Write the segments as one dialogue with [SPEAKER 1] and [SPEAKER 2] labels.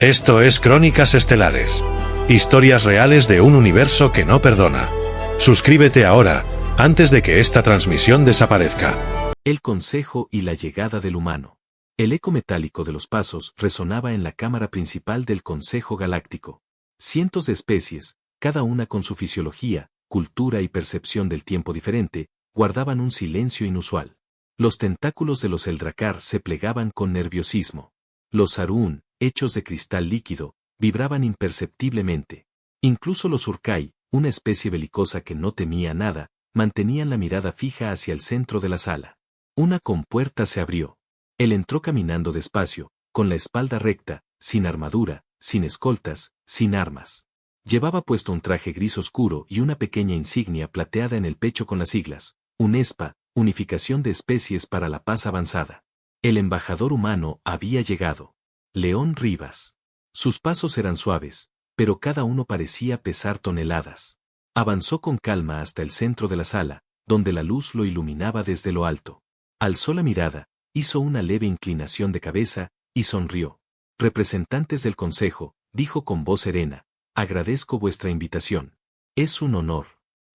[SPEAKER 1] Esto es Crónicas Estelares. Historias reales de un universo que no perdona. Suscríbete ahora, antes de que esta transmisión desaparezca.
[SPEAKER 2] El consejo y la llegada del humano. El eco metálico de los pasos resonaba en la cámara principal del Consejo Galáctico. Cientos de especies, cada una con su fisiología, cultura y percepción del tiempo diferente, guardaban un silencio inusual. Los tentáculos de los Eldrakkar se plegaban con nerviosismo. Los Saruun, hechos de cristal líquido, vibraban imperceptiblemente. Incluso los Urkai, una especie belicosa que no temía nada, mantenían la mirada fija hacia el centro de la sala. Una compuerta se abrió. Él entró caminando despacio, con la espalda recta, sin armadura, sin escoltas, sin armas. Llevaba puesto un traje gris oscuro y una pequeña insignia plateada en el pecho con las siglas, UNESPA, Unificación de Especies para la Paz Avanzada. El embajador humano había llegado. León Rivas. Sus pasos eran suaves, pero cada uno parecía pesar toneladas. Avanzó con calma hasta el centro de la sala, donde la luz lo iluminaba desde lo alto. Alzó la mirada, hizo una leve inclinación de cabeza, y sonrió. Representantes del Consejo, dijo con voz serena, agradezco vuestra invitación. Es un honor.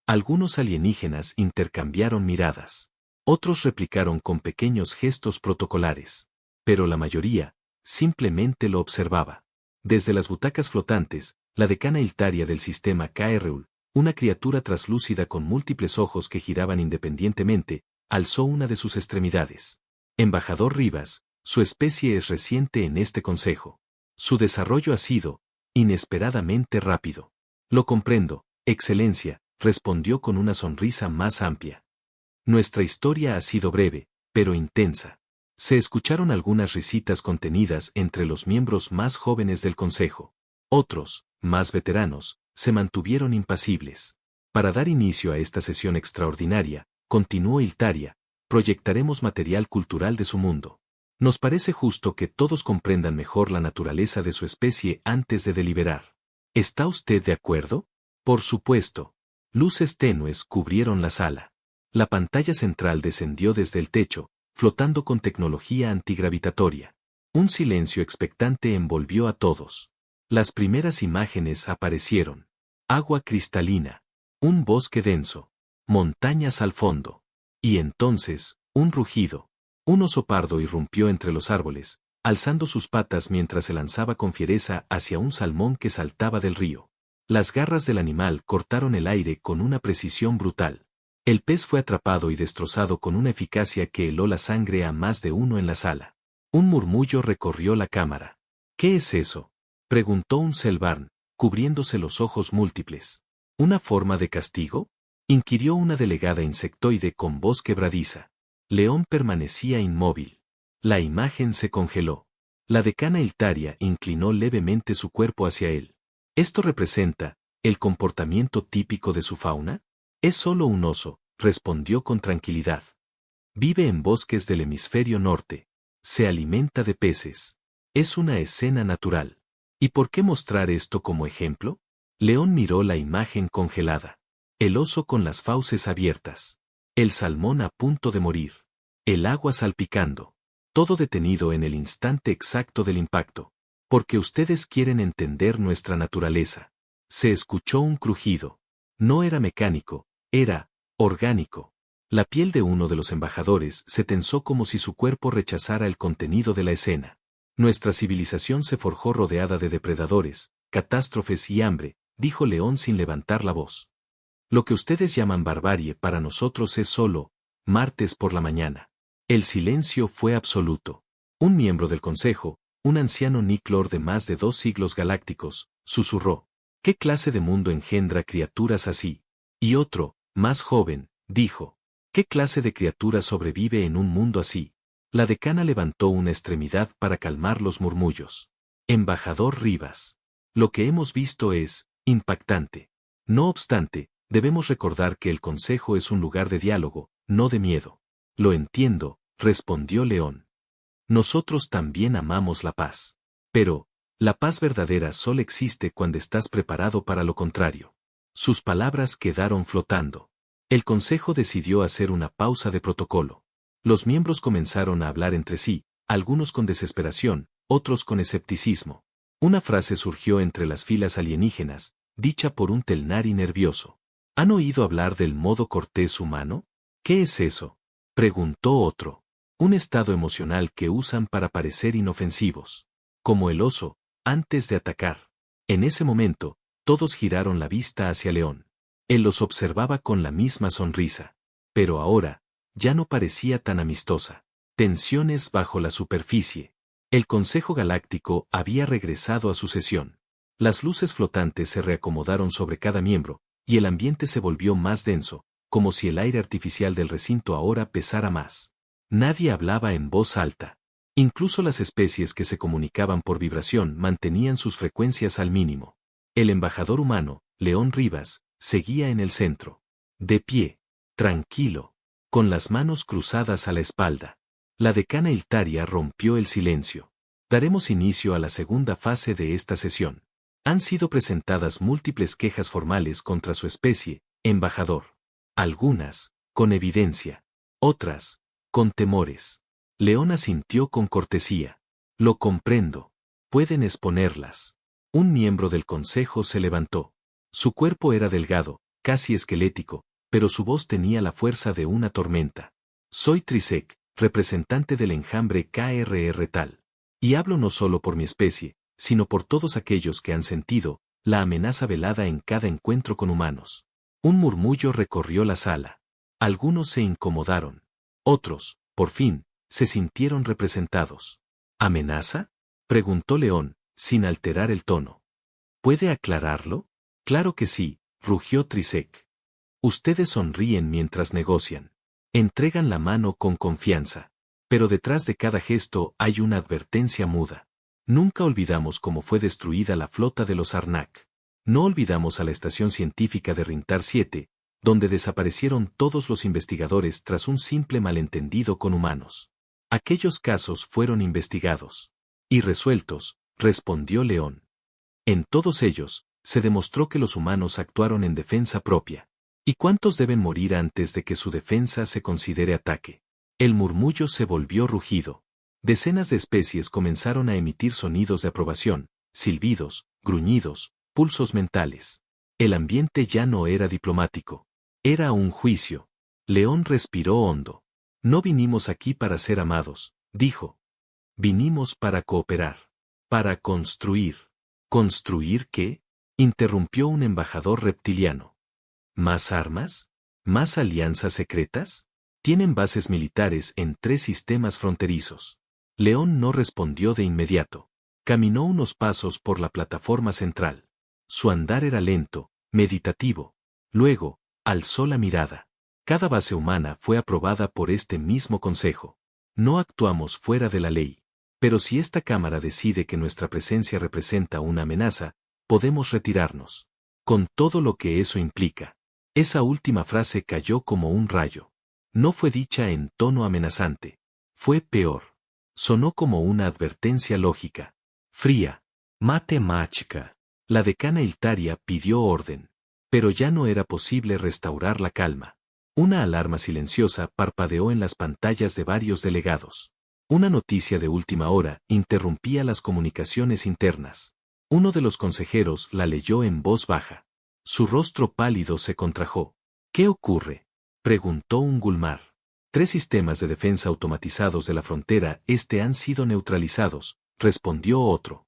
[SPEAKER 2] Algunos alienígenas intercambiaron miradas. Otros replicaron con pequeños gestos protocolares. Pero la mayoría, simplemente lo observaba. Desde las butacas flotantes, la decana Iltaria del sistema Kaerul, una criatura traslúcida con múltiples ojos que giraban independientemente, alzó una de sus extremidades. Embajador Rivas, su especie es reciente en este consejo. Su desarrollo ha sido, inesperadamente rápido. Lo comprendo, Excelencia, respondió con una sonrisa más amplia. Nuestra historia ha sido breve, pero intensa. Se escucharon algunas risitas contenidas entre los miembros más jóvenes del consejo. Otros, más veteranos, se mantuvieron impasibles. Para dar inicio a esta sesión extraordinaria, continuó Iltaria, proyectaremos material cultural de su mundo. Nos parece justo que todos comprendan mejor la naturaleza de su especie antes de deliberar. ¿Está usted de acuerdo? Por supuesto. Luces tenues cubrieron la sala. La pantalla central descendió desde el techo, flotando con tecnología antigravitatoria. Un silencio expectante envolvió a todos. Las primeras imágenes aparecieron. Agua cristalina. Un bosque denso. Montañas al fondo. Y entonces, un rugido. Un oso pardo irrumpió entre los árboles, alzando sus patas mientras se lanzaba con fiereza hacia un salmón que saltaba del río. Las garras del animal cortaron el aire con una precisión brutal. El pez fue atrapado y destrozado con una eficacia que heló la sangre a más de uno en la sala. Un murmullo recorrió la cámara. ¿Qué es eso?, preguntó un Selvarn, cubriéndose los ojos múltiples. ¿Una forma de castigo?, inquirió una delegada insectoide con voz quebradiza. León permanecía inmóvil. La imagen se congeló. La decana Iltaria inclinó levemente su cuerpo hacia él. ¿Esto representa el comportamiento típico de su fauna? Es solo un oso, respondió con tranquilidad. Vive en bosques del hemisferio norte. Se alimenta de peces. Es una escena natural. ¿Y por qué mostrar esto como ejemplo? León miró la imagen congelada. El oso con las fauces abiertas. El salmón a punto de morir. El agua salpicando. Todo detenido en el instante exacto del impacto. Porque ustedes quieren entender nuestra naturaleza. Se escuchó un crujido. No era mecánico, era orgánico. La piel de uno de los embajadores se tensó como si su cuerpo rechazara el contenido de la escena. Nuestra civilización se forjó rodeada de depredadores, catástrofes y hambre, dijo León sin levantar la voz. Lo que ustedes llaman barbarie para nosotros es solo martes por la mañana. El silencio fue absoluto. Un miembro del consejo, un anciano Niklor de más de 2 siglos galácticos, susurró. ¿Qué clase de mundo engendra criaturas así? Y otro, más joven, dijo. ¿Qué clase de criatura sobrevive en un mundo así? La decana levantó una extremidad para calmar los murmullos. Embajador Rivas. Lo que hemos visto es impactante. No obstante, debemos recordar que el consejo es un lugar de diálogo, no de miedo. Lo entiendo, respondió León. Nosotros también amamos la paz. Pero, la paz verdadera solo existe cuando estás preparado para lo contrario. Sus palabras quedaron flotando. El consejo decidió hacer una pausa de protocolo. Los miembros comenzaron a hablar entre sí, algunos con desesperación, otros con escepticismo. Una frase surgió entre las filas alienígenas, dicha por un Telnari nervioso. ¿Han oído hablar del modo cortés humano? ¿Qué es eso?, preguntó otro. Un estado emocional que usan para parecer inofensivos. Como el oso, antes de atacar. En ese momento, todos giraron la vista hacia León. Él los observaba con la misma sonrisa. Pero ahora, ya no parecía tan amistosa. Tensiones bajo la superficie. El Consejo Galáctico había regresado a su sesión. Las luces flotantes se reacomodaron sobre cada miembro, y el ambiente se volvió más denso, como si el aire artificial del recinto ahora pesara más. Nadie hablaba en voz alta. Incluso las especies que se comunicaban por vibración mantenían sus frecuencias al mínimo. El embajador humano, León Rivas, seguía en el centro. De pie, tranquilo, con las manos cruzadas a la espalda. La decana Iltaria rompió el silencio. Daremos inicio a la segunda fase de esta sesión. Han sido presentadas múltiples quejas formales contra su especie, embajador. Algunas, con evidencia. Otras, con temores. León asintió con cortesía. Lo comprendo. Pueden exponerlas. Un miembro del consejo se levantó. Su cuerpo era delgado, casi esquelético, pero su voz tenía la fuerza de una tormenta. Soy Trisek, representante del enjambre KRR tal. Y hablo no solo por mi especie, sino por todos aquellos que han sentido la amenaza velada en cada encuentro con humanos. Un murmullo recorrió la sala. Algunos se incomodaron. Otros, por fin, se sintieron representados. ¿Amenaza?, preguntó León, sin alterar el tono. ¿Puede aclararlo? Claro que sí, rugió Trisek. Ustedes sonríen mientras negocian. Entregan la mano con confianza. Pero detrás de cada gesto hay una advertencia muda. Nunca olvidamos cómo fue destruida la flota de los Arnak. No olvidamos a la estación científica de Rintar 7, donde desaparecieron todos los investigadores tras un simple malentendido con humanos. Aquellos casos fueron investigados y resueltos, respondió León. En todos ellos, se demostró que los humanos actuaron en defensa propia. ¿Y cuántos deben morir antes de que su defensa se considere ataque? El murmullo se volvió rugido. Decenas de especies comenzaron a emitir sonidos de aprobación, silbidos, gruñidos, pulsos mentales. El ambiente ya no era diplomático. Era un juicio. León respiró hondo. No vinimos aquí para ser amados, dijo. Vinimos para cooperar. Para construir. ¿Construir qué?, interrumpió un embajador reptiliano. ¿Más armas? ¿Más alianzas secretas? Tienen bases militares en 3 sistemas fronterizos. León no respondió de inmediato. Caminó unos pasos por la plataforma central. Su andar era lento, meditativo. Luego, alzó la mirada. Cada base humana fue aprobada por este mismo consejo. No actuamos fuera de la ley. Pero si esta Cámara decide que nuestra presencia representa una amenaza, podemos retirarnos. Con todo lo que eso implica. Esa última frase cayó como un rayo. No fue dicha en tono amenazante. Fue peor. Sonó como una advertencia lógica. Fría. Matemática. La decana Iltaria pidió orden. Pero ya no era posible restaurar la calma. Una alarma silenciosa parpadeó en las pantallas de varios delegados. Una noticia de última hora interrumpía las comunicaciones internas. Uno de los consejeros la leyó en voz baja. Su rostro pálido se contrajo. ¿Qué ocurre?, preguntó un Gulmar. 3 sistemas de defensa automatizados de la frontera este han sido neutralizados, respondió otro.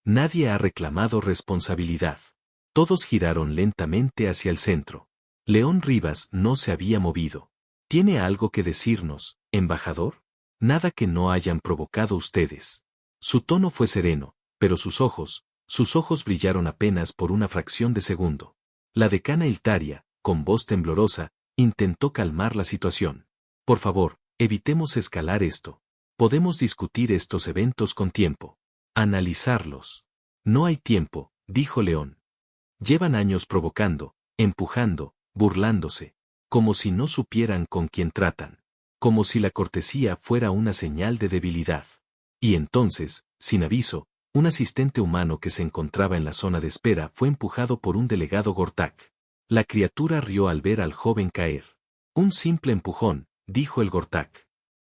[SPEAKER 2] Nadie ha reclamado responsabilidad. Todos giraron lentamente hacia el centro. León Rivas no se había movido. ¿Tiene algo que decirnos, embajador? Nada que no hayan provocado ustedes. Su tono fue sereno, pero sus ojos brillaron apenas por una fracción de segundo. La decana Iltaria, con voz temblorosa, intentó calmar la situación. Por favor, evitemos escalar esto. Podemos discutir estos eventos con tiempo. Analizarlos. No hay tiempo, dijo León. Llevan años provocando, empujando, burlándose, como si no supieran con quién tratan. Como si la cortesía fuera una señal de debilidad. Y entonces, sin aviso, un asistente humano que se encontraba en la zona de espera fue empujado por un delegado Gortak. La criatura rió al ver al joven caer. Un simple empujón, dijo el Gortak.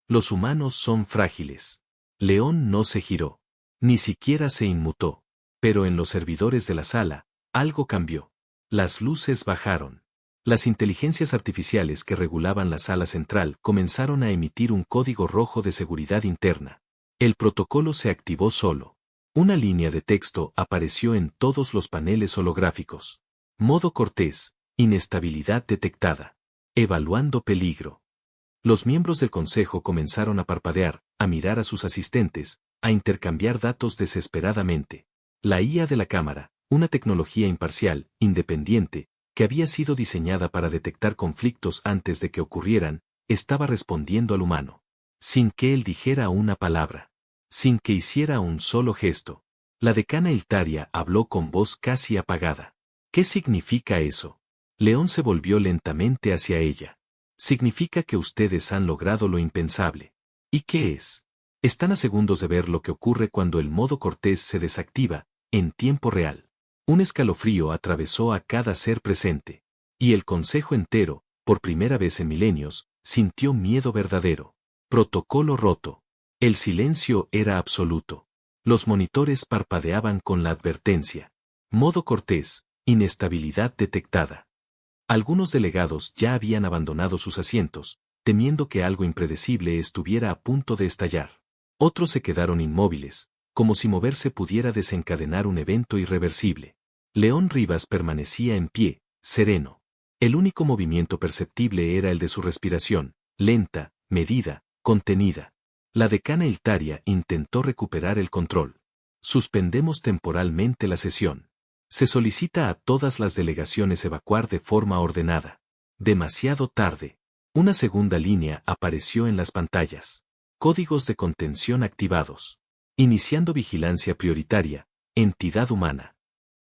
[SPEAKER 2] Los humanos son frágiles. León no se giró. Ni siquiera se inmutó. Pero en los servidores de la sala, algo cambió. Las luces bajaron. Las inteligencias artificiales que regulaban la sala central comenzaron a emitir un código rojo de seguridad interna. El protocolo se activó solo. Una línea de texto apareció en todos los paneles holográficos. Modo Cortés, inestabilidad detectada. Evaluando peligro. Los miembros del consejo comenzaron a parpadear, a mirar a sus asistentes, a intercambiar datos desesperadamente. La IA de la cámara, una tecnología imparcial, independiente, que había sido diseñada para detectar conflictos antes de que ocurrieran, estaba respondiendo al humano. Sin que él dijera una palabra. Sin que hiciera un solo gesto. La decana Iltaria habló con voz casi apagada. ¿Qué significa eso? León se volvió lentamente hacia ella. Significa que ustedes han logrado lo impensable. ¿Y qué es? Están a segundos de ver lo que ocurre cuando el modo Cortés se desactiva, en tiempo real. Un escalofrío atravesó a cada ser presente. Y el consejo entero, por primera vez en milenios, sintió miedo verdadero. Protocolo roto. El silencio era absoluto. Los monitores parpadeaban con la advertencia. Modo Cortés, inestabilidad detectada. Algunos delegados ya habían abandonado sus asientos, temiendo que algo impredecible estuviera a punto de estallar. Otros se quedaron inmóviles, como si moverse pudiera desencadenar un evento irreversible. León Rivas permanecía en pie, sereno. El único movimiento perceptible era el de su respiración, lenta, medida, contenida. La decana Iltaria intentó recuperar el control. Suspendemos temporalmente la sesión. Se solicita a todas las delegaciones evacuar de forma ordenada. Demasiado tarde. Una segunda línea apareció en las pantallas. Códigos de contención activados. Iniciando vigilancia prioritaria, entidad humana.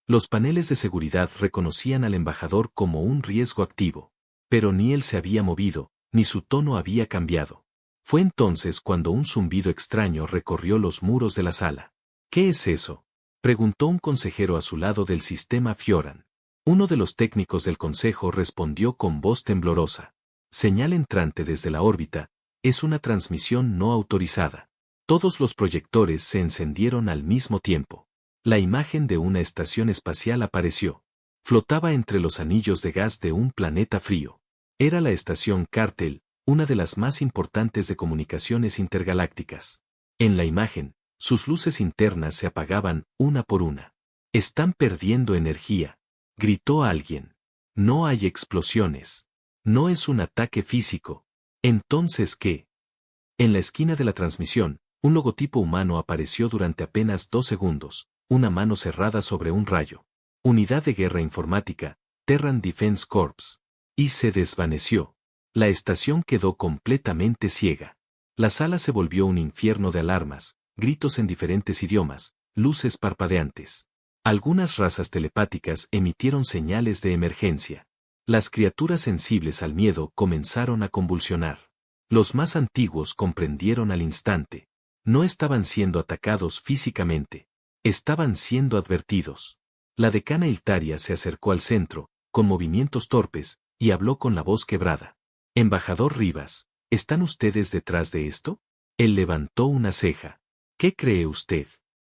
[SPEAKER 2] Los paneles de seguridad reconocían al embajador como un riesgo activo. Pero ni él se había movido, ni su tono había cambiado. Fue entonces cuando un zumbido extraño recorrió los muros de la sala. ¿Qué es eso?, preguntó un consejero a su lado del sistema Fioran. Uno de los técnicos del consejo respondió con voz temblorosa. Señal entrante desde la órbita, es una transmisión no autorizada. Todos los proyectores se encendieron al mismo tiempo. La imagen de una estación espacial apareció. Flotaba entre los anillos de gas de un planeta frío. Era la estación Cartel, una de las más importantes de comunicaciones intergalácticas. En la imagen, sus luces internas se apagaban una por una. «Están perdiendo energía», gritó alguien. «No hay explosiones. No es un ataque físico. ¿Entonces qué?». En la esquina de la transmisión, un logotipo humano apareció durante apenas 2 segundos, una mano cerrada sobre un rayo. Unidad de Guerra Informática, Terran Defense Corps. Y se desvaneció. La estación quedó completamente ciega. La sala se volvió un infierno de alarmas, gritos en diferentes idiomas, luces parpadeantes. Algunas razas telepáticas emitieron señales de emergencia. Las criaturas sensibles al miedo comenzaron a convulsionar. Los más antiguos comprendieron al instante. No estaban siendo atacados físicamente. Estaban siendo advertidos. La decana Iltaria se acercó al centro, con movimientos torpes, y habló con la voz quebrada. «Embajador Rivas, ¿están ustedes detrás de esto?». Él levantó una ceja. «¿Qué cree usted?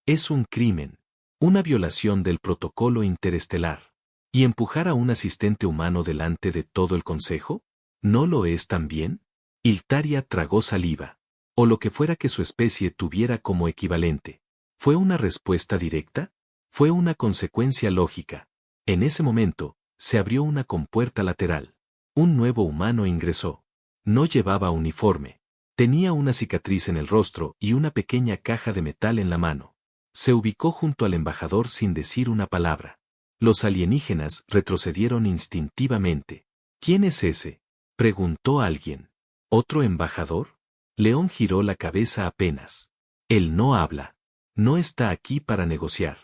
[SPEAKER 2] Es un crimen. Una violación del protocolo interestelar. ¿Y empujar a un asistente humano delante de todo el consejo? ¿No lo es también?». Iltaria tragó saliva. O lo que fuera que su especie tuviera como equivalente. ¿Fue una respuesta directa? ¿Fue una consecuencia lógica? En ese momento, se abrió una compuerta lateral. Un nuevo humano ingresó. No llevaba uniforme. Tenía una cicatriz en el rostro y una pequeña caja de metal en la mano. Se ubicó junto al embajador sin decir una palabra. Los alienígenas retrocedieron instintivamente. «¿Quién es ese?», preguntó alguien. «¿Otro embajador?». León giró la cabeza apenas. «Él no habla. No está aquí para negociar».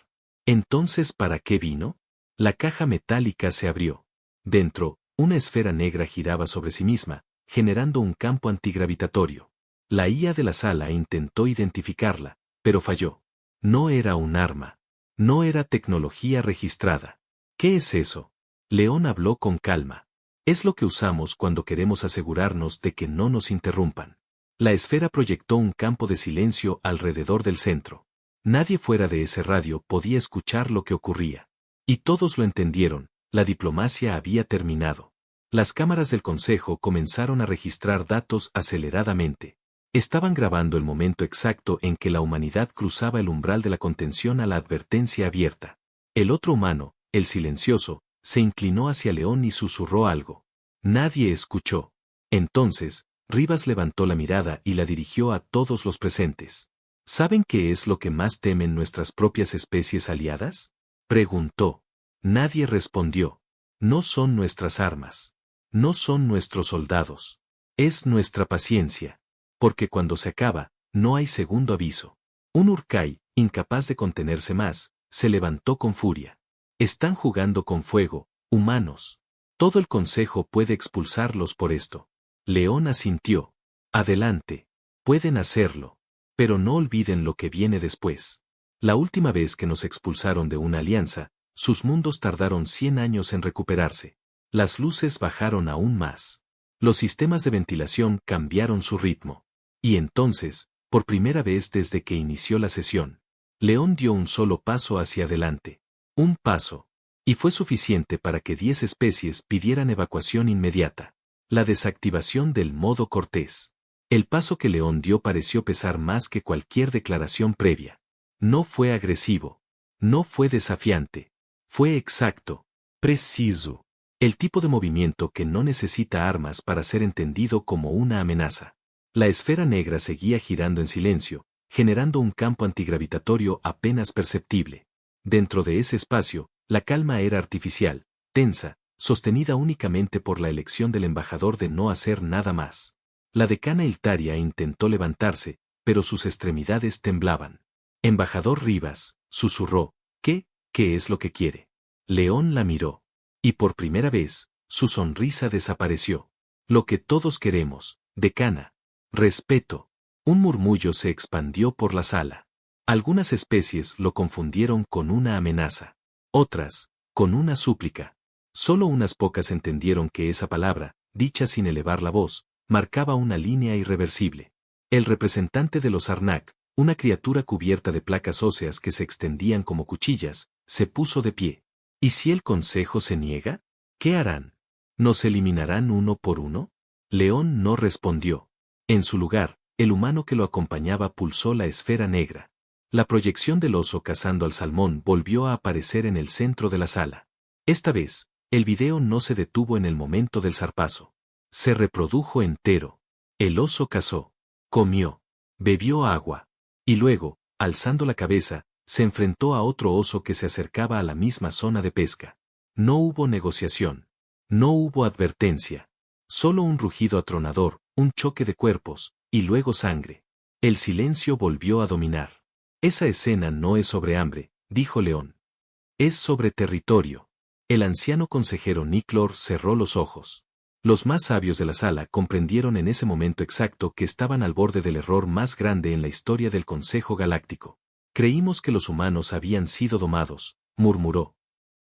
[SPEAKER 2] «¿Entonces para qué vino?». La caja metálica se abrió. Dentro, una esfera negra giraba sobre sí misma, generando un campo antigravitatorio. La IA de la sala intentó identificarla, pero falló. No era un arma. No era tecnología registrada. ¿Qué es eso?». León habló con calma. «Es lo que usamos cuando queremos asegurarnos de que no nos interrumpan». La esfera proyectó un campo de silencio alrededor del centro. Nadie fuera de ese radio podía escuchar lo que ocurría. Y todos lo entendieron, la diplomacia había terminado. Las cámaras del Consejo comenzaron a registrar datos aceleradamente. Estaban grabando el momento exacto en que la humanidad cruzaba el umbral de la contención a la advertencia abierta. El otro humano, el silencioso, se inclinó hacia León y susurró algo. Nadie escuchó. Entonces, Rivas levantó la mirada y la dirigió a todos los presentes. ¿Saben qué es lo que más temen nuestras propias especies aliadas? Preguntó. Nadie respondió. No son nuestras armas. No son nuestros soldados. Es nuestra paciencia. Porque cuando se acaba, no hay segundo aviso. Un Urkai, incapaz de contenerse más, se levantó con furia. Están jugando con fuego, humanos. Todo el consejo puede expulsarlos por esto. León asintió. Adelante. Pueden hacerlo. Pero no olviden lo que viene después. La última vez que nos expulsaron de una alianza, sus mundos tardaron 100 años en recuperarse. Las luces bajaron aún más. Los sistemas de ventilación cambiaron su ritmo. Y entonces, por primera vez desde que inició la sesión, León dio un solo paso hacia adelante. Un paso. Y fue suficiente para que 10 especies pidieran evacuación inmediata. La desactivación del modo Cortés. El paso que León dio pareció pesar más que cualquier declaración previa. No fue agresivo. No fue desafiante. Fue exacto. Preciso. El tipo de movimiento que no necesita armas para ser entendido como una amenaza. La esfera negra seguía girando en silencio, generando un campo antigravitatorio apenas perceptible. Dentro de ese espacio, la calma era artificial, tensa, sostenida únicamente por la elección del embajador de no hacer nada más. La decana Iltaria intentó levantarse, pero sus extremidades temblaban. Embajador Rivas, susurró, ¿qué es lo que quiere? León la miró. Y por primera vez, su sonrisa desapareció. Lo que todos queremos, decana. Respeto. Un murmullo se expandió por la sala. Algunas especies lo confundieron con una amenaza. Otras, con una súplica. Solo unas pocas entendieron que esa palabra, dicha sin elevar la voz, marcaba una línea irreversible. El representante de los Arnak, una criatura cubierta de placas óseas que se extendían como cuchillas, se puso de pie. ¿Y si el consejo se niega? ¿Qué harán? ¿Nos eliminarán uno por uno? León no respondió. En su lugar, el humano que lo acompañaba pulsó la esfera negra. La proyección del oso cazando al salmón volvió a aparecer en el centro de la sala. Esta vez, el video no se detuvo en el momento del zarpazo. Se reprodujo entero. El oso cazó, comió, bebió agua. Y luego, alzando la cabeza, se enfrentó a otro oso que se acercaba a la misma zona de pesca. No hubo negociación. No hubo advertencia. Solo un rugido atronador, un choque de cuerpos, y luego sangre. El silencio volvió a dominar. Esa escena no es sobre hambre, dijo León. Es sobre territorio. El anciano consejero Niklor cerró los ojos. Los más sabios de la sala comprendieron en ese momento exacto que estaban al borde del error más grande en la historia del Consejo Galáctico. Creímos que los humanos habían sido domados, murmuró.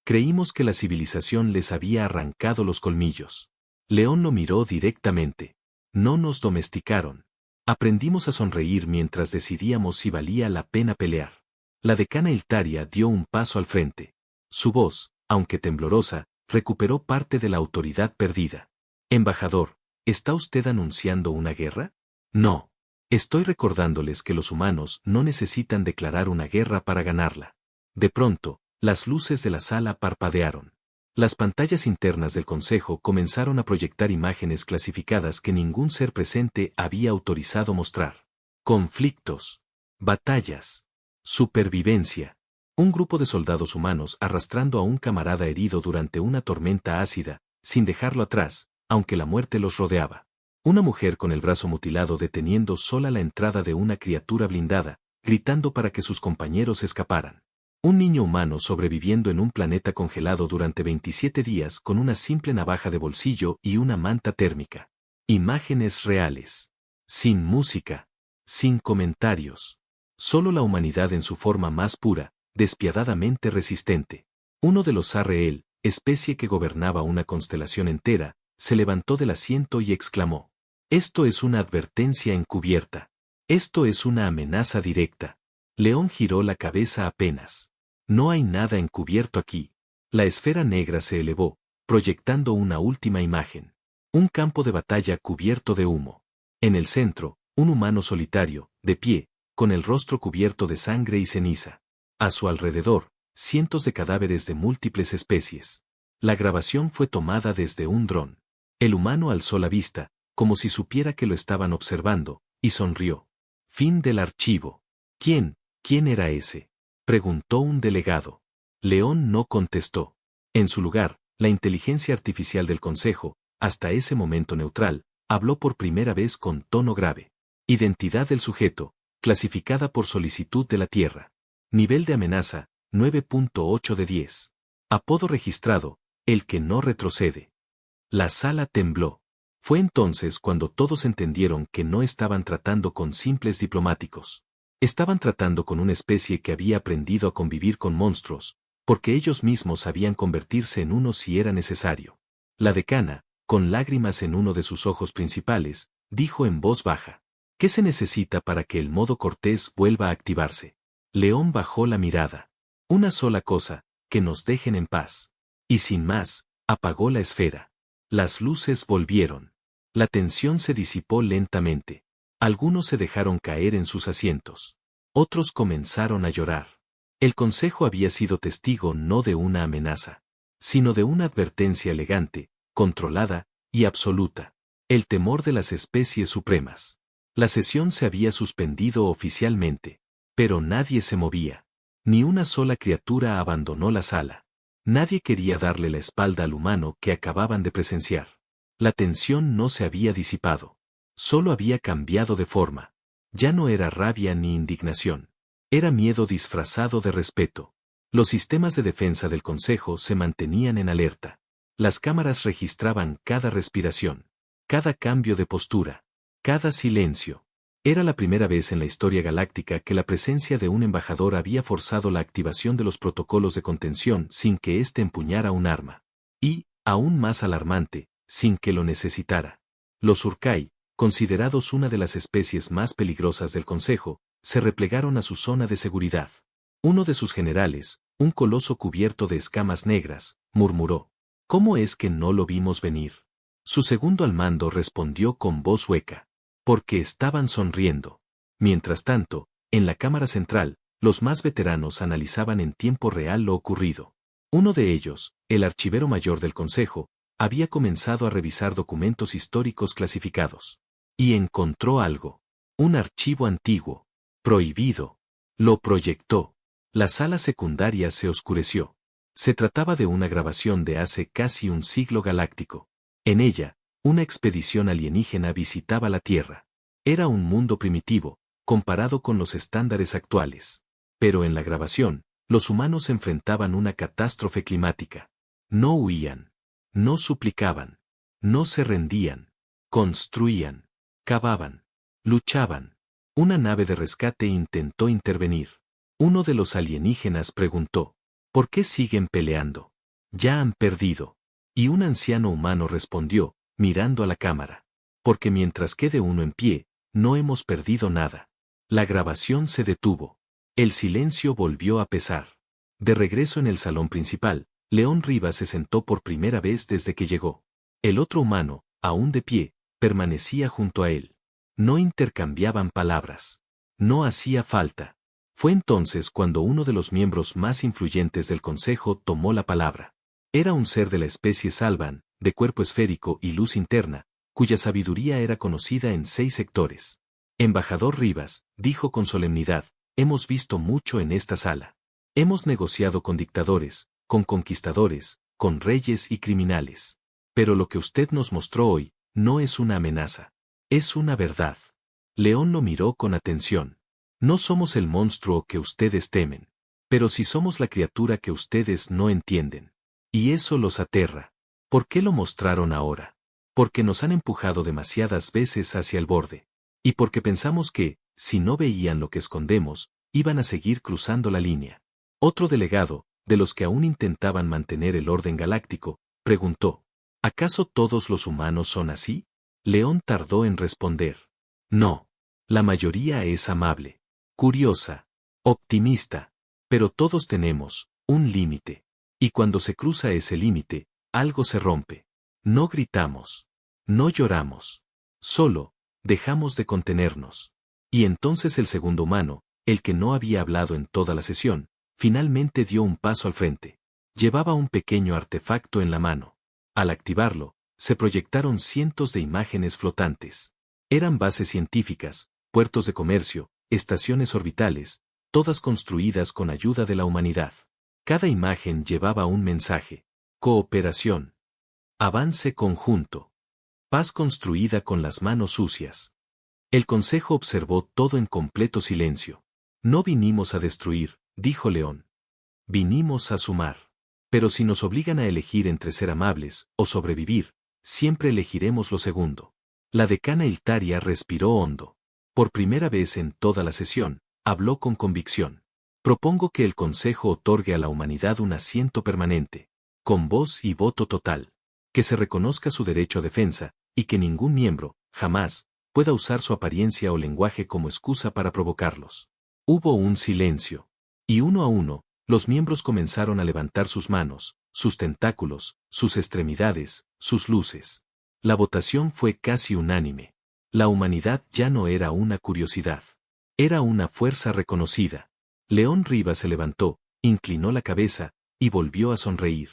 [SPEAKER 2] Creímos que la civilización les había arrancado los colmillos. León lo miró directamente. No nos domesticaron. Aprendimos a sonreír mientras decidíamos si valía la pena pelear. La decana Iltaria dio un paso al frente. Su voz, aunque temblorosa, recuperó parte de la autoridad perdida. Embajador, ¿está usted anunciando una guerra? No. Estoy recordándoles que los humanos no necesitan declarar una guerra para ganarla. De pronto, las luces de la sala parpadearon. Las pantallas internas del Consejo comenzaron a proyectar imágenes clasificadas que ningún ser presente había autorizado mostrar. Conflictos. Batallas. Supervivencia. Un grupo de soldados humanos arrastrando a un camarada herido durante una tormenta ácida, sin dejarlo atrás, aunque la muerte los rodeaba. Una mujer con el brazo mutilado deteniendo sola la entrada de una criatura blindada, gritando para que sus compañeros escaparan. Un niño humano sobreviviendo en un planeta congelado durante 27 días con una simple navaja de bolsillo y una manta térmica. Imágenes reales. Sin música. Sin comentarios. Solo la humanidad en su forma más pura, despiadadamente resistente. Uno de los Arreel, especie que gobernaba una constelación entera, se levantó del asiento y exclamó. Esto es una advertencia encubierta. Esto es una amenaza directa. León giró la cabeza apenas. No hay nada encubierto aquí. La esfera negra se elevó, proyectando una última imagen. Un campo de batalla cubierto de humo. En el centro, un humano solitario, de pie, con el rostro cubierto de sangre y ceniza. A su alrededor, cientos de cadáveres de múltiples especies. La grabación fue tomada desde un dron. El humano alzó la vista, como si supiera que lo estaban observando, y sonrió. Fin del archivo. ¿Quién era ese?, preguntó un delegado. León no contestó. En su lugar, la inteligencia artificial del Consejo, hasta ese momento neutral, habló por primera vez con tono grave. Identidad del sujeto, clasificada por solicitud de la Tierra. Nivel de amenaza, 9.8 de 10. Apodo registrado, el que no retrocede. La sala tembló. Fue entonces cuando todos entendieron que no estaban tratando con simples diplomáticos. Estaban tratando con una especie que había aprendido a convivir con monstruos, porque ellos mismos sabían convertirse en uno si era necesario. La decana, con lágrimas en uno de sus ojos principales, dijo en voz baja: ¿Qué se necesita para que el modo cortés vuelva a activarse? León bajó la mirada. Una sola cosa, que nos dejen en paz. Y sin más, apagó la esfera. Las luces volvieron. La tensión se disipó lentamente. Algunos se dejaron caer en sus asientos. Otros comenzaron a llorar. El Consejo había sido testigo no de una amenaza, sino de una advertencia elegante, controlada y absoluta. El temor de las especies supremas. La sesión se había suspendido oficialmente, pero nadie se movía. Ni una sola criatura abandonó la sala. Nadie quería darle la espalda al humano que acababan de presenciar. La tensión no se había disipado. Solo había cambiado de forma. Ya no era rabia ni indignación. Era miedo disfrazado de respeto. Los sistemas de defensa del Consejo se mantenían en alerta. Las cámaras registraban cada respiración, cada cambio de postura, cada silencio. Era la primera vez en la historia galáctica que la presencia de un embajador había forzado la activación de los protocolos de contención sin que éste empuñara un arma. Y, aún más alarmante, sin que lo necesitara. Los Urkai, considerados una de las especies más peligrosas del Consejo, se replegaron a su zona de seguridad. Uno de sus generales, un coloso cubierto de escamas negras, murmuró: ¿Cómo es que no lo vimos venir? Su segundo al mando respondió con voz hueca: porque estaban sonriendo. Mientras tanto, en la cámara central, los más veteranos analizaban en tiempo real lo ocurrido. Uno de ellos, el archivero mayor del Consejo, había comenzado a revisar documentos históricos clasificados. Y encontró algo. Un archivo antiguo. Prohibido. Lo proyectó. La sala secundaria se oscureció. Se trataba de una grabación de hace casi un siglo galáctico. En ella, una expedición alienígena visitaba la Tierra. Era un mundo primitivo, comparado con los estándares actuales. Pero en la grabación, los humanos enfrentaban una catástrofe climática. No huían. No suplicaban. No se rendían. Construían. Cavaban. Luchaban. Una nave de rescate intentó intervenir. Uno de los alienígenas preguntó: ¿por qué siguen peleando? Ya han perdido. Y un anciano humano respondió, mirando a la cámara: porque mientras quede uno en pie, no hemos perdido nada. La grabación se detuvo. El silencio volvió a pesar. De regreso en el salón principal, León Rivas se sentó por primera vez desde que llegó. El otro humano, aún de pie, permanecía junto a él. No intercambiaban palabras. No hacía falta. Fue entonces cuando uno de los miembros más influyentes del Consejo tomó la palabra. Era un ser de la especie Salvan, de cuerpo esférico y luz interna, cuya sabiduría era conocida en 6 sectores. Embajador Rivas, dijo con solemnidad, hemos visto mucho en esta sala. Hemos negociado con dictadores, con conquistadores, con reyes y criminales. Pero lo que usted nos mostró hoy, no es una amenaza. Es una verdad. León lo miró con atención. No somos el monstruo que ustedes temen. Pero sí somos la criatura que ustedes no entienden. Y eso los aterra. ¿Por qué lo mostraron ahora? Porque nos han empujado demasiadas veces hacia el borde. Y porque pensamos que, si no veían lo que escondemos, iban a seguir cruzando la línea. Otro delegado, de los que aún intentaban mantener el orden galáctico, preguntó: ¿acaso todos los humanos son así? León tardó en responder. No. La mayoría es amable. Curiosa. Optimista. Pero todos tenemos un límite. Y cuando se cruza ese límite, algo se rompe. No gritamos. No lloramos. Solo, dejamos de contenernos. Y entonces el segundo humano, el que no había hablado en toda la sesión, finalmente dio un paso al frente. Llevaba un pequeño artefacto en la mano. Al activarlo, se proyectaron cientos de imágenes flotantes. Eran bases científicas, puertos de comercio, estaciones orbitales, todas construidas con ayuda de la humanidad. Cada imagen llevaba un mensaje: cooperación, avance conjunto, paz construida con las manos sucias. El consejo observó todo en completo silencio. No vinimos a destruir, dijo León. Vinimos a sumar. Pero si nos obligan a elegir entre ser amables o sobrevivir, siempre elegiremos lo segundo. La decana Iltaria respiró hondo. Por primera vez en toda la sesión, habló con convicción. Propongo que el Consejo otorgue a la humanidad un asiento permanente, con voz y voto total, que se reconozca su derecho a defensa, y que ningún miembro, jamás, pueda usar su apariencia o lenguaje como excusa para provocarlos. Hubo un silencio. Y uno a uno, los miembros comenzaron a levantar sus manos, sus tentáculos, sus extremidades, sus luces. La votación fue casi unánime. La humanidad ya no era una curiosidad. Era una fuerza reconocida. León Rivas se levantó, inclinó la cabeza, y volvió a sonreír.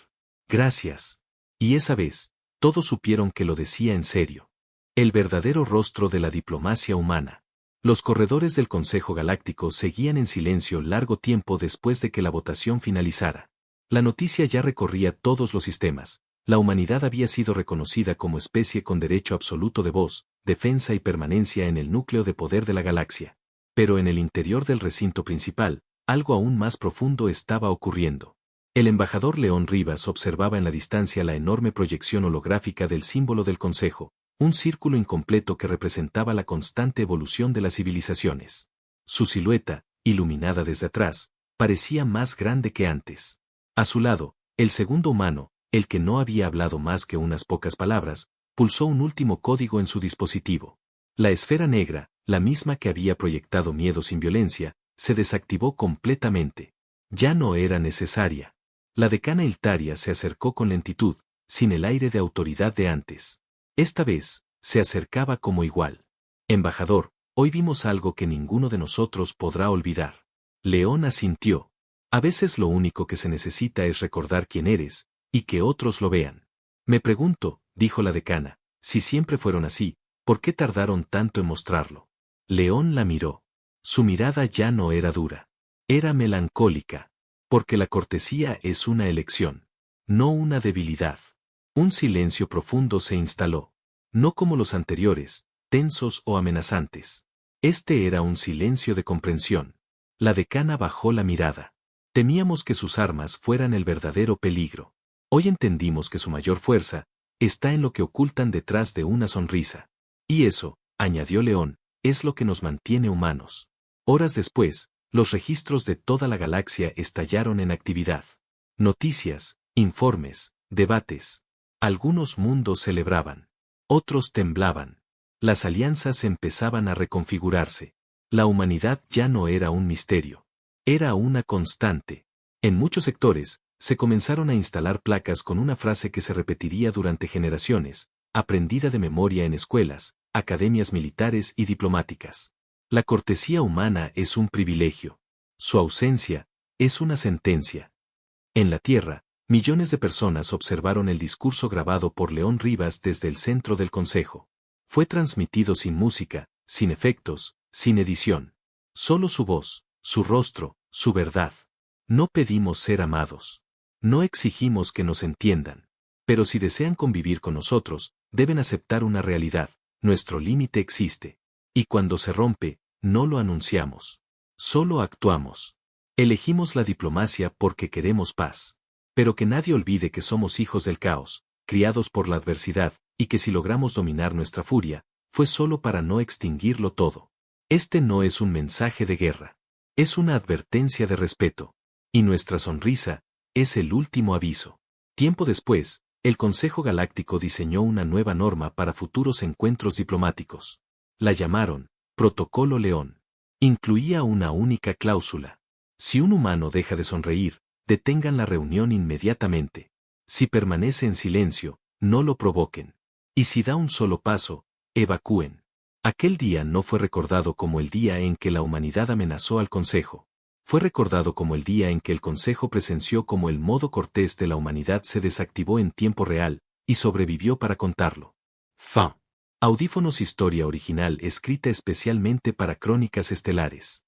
[SPEAKER 2] Gracias. Y esa vez, todos supieron que lo decía en serio. El verdadero rostro de la diplomacia humana. Los corredores del Consejo Galáctico seguían en silencio largo tiempo después de que la votación finalizara. La noticia ya recorría todos los sistemas. La humanidad había sido reconocida como especie con derecho absoluto de voz, defensa y permanencia en el núcleo de poder de la galaxia. Pero en el interior del recinto principal, algo aún más profundo estaba ocurriendo. El embajador León Rivas observaba en la distancia la enorme proyección holográfica del símbolo del Consejo, un círculo incompleto que representaba la constante evolución de las civilizaciones. Su silueta, iluminada desde atrás, parecía más grande que antes. A su lado, el segundo humano, el que no había hablado más que unas pocas palabras, pulsó un último código en su dispositivo. La esfera negra, la misma que había proyectado miedo sin violencia, se desactivó completamente. Ya no era necesaria. La decana Iltaria se acercó con lentitud, sin el aire de autoridad de antes. Esta vez, se acercaba como igual. Embajador, hoy vimos algo que ninguno de nosotros podrá olvidar. León asintió. A veces lo único que se necesita es recordar quién eres, y que otros lo vean. Me pregunto, dijo la decana, si siempre fueron así, ¿por qué tardaron tanto en mostrarlo? León la miró. Su mirada ya no era dura. Era melancólica. Porque la cortesía es una elección, no una debilidad. Un silencio profundo se instaló. No como los anteriores, tensos o amenazantes. Este era un silencio de comprensión. La decana bajó la mirada. Temíamos que sus armas fueran el verdadero peligro. Hoy entendimos que su mayor fuerza está en lo que ocultan detrás de una sonrisa. Y eso, añadió León, es lo que nos mantiene humanos. Horas después, los registros de toda la galaxia estallaron en actividad. Noticias, informes, debates. Algunos mundos celebraban. Otros temblaban. Las alianzas empezaban a reconfigurarse. La humanidad ya no era un misterio. Era una constante. En muchos sectores, se comenzaron a instalar placas con una frase que se repetiría durante generaciones, aprendida de memoria en escuelas, academias militares y diplomáticas. La cortesía humana es un privilegio. Su ausencia es una sentencia. En la Tierra, millones de personas observaron el discurso grabado por León Rivas desde el centro del Consejo. Fue transmitido sin música, sin efectos, sin edición. Solo su voz, su rostro, su verdad. No pedimos ser amados. No exigimos que nos entiendan. Pero si desean convivir con nosotros, deben aceptar una realidad. Nuestro límite existe. Y cuando se rompe, no lo anunciamos. Solo actuamos. Elegimos la diplomacia porque queremos paz. Pero que nadie olvide que somos hijos del caos, criados por la adversidad, y que si logramos dominar nuestra furia, fue solo para no extinguirlo todo. Este no es un mensaje de guerra. Es una advertencia de respeto. Y nuestra sonrisa es el último aviso. Tiempo después, el Consejo Galáctico diseñó una nueva norma para futuros encuentros diplomáticos. La llamaron Protocolo León. Incluía una única cláusula. Si un humano deja de sonreír, detengan la reunión inmediatamente. Si permanece en silencio, no lo provoquen. Y si da un solo paso, evacúen. Aquel día no fue recordado como el día en que la humanidad amenazó al Consejo. Fue recordado como el día en que el Consejo presenció cómo el modo cortés de la humanidad se desactivó en tiempo real, y sobrevivió para contarlo. Fin. Audífonos, historia original escrita especialmente para Crónicas Estelares.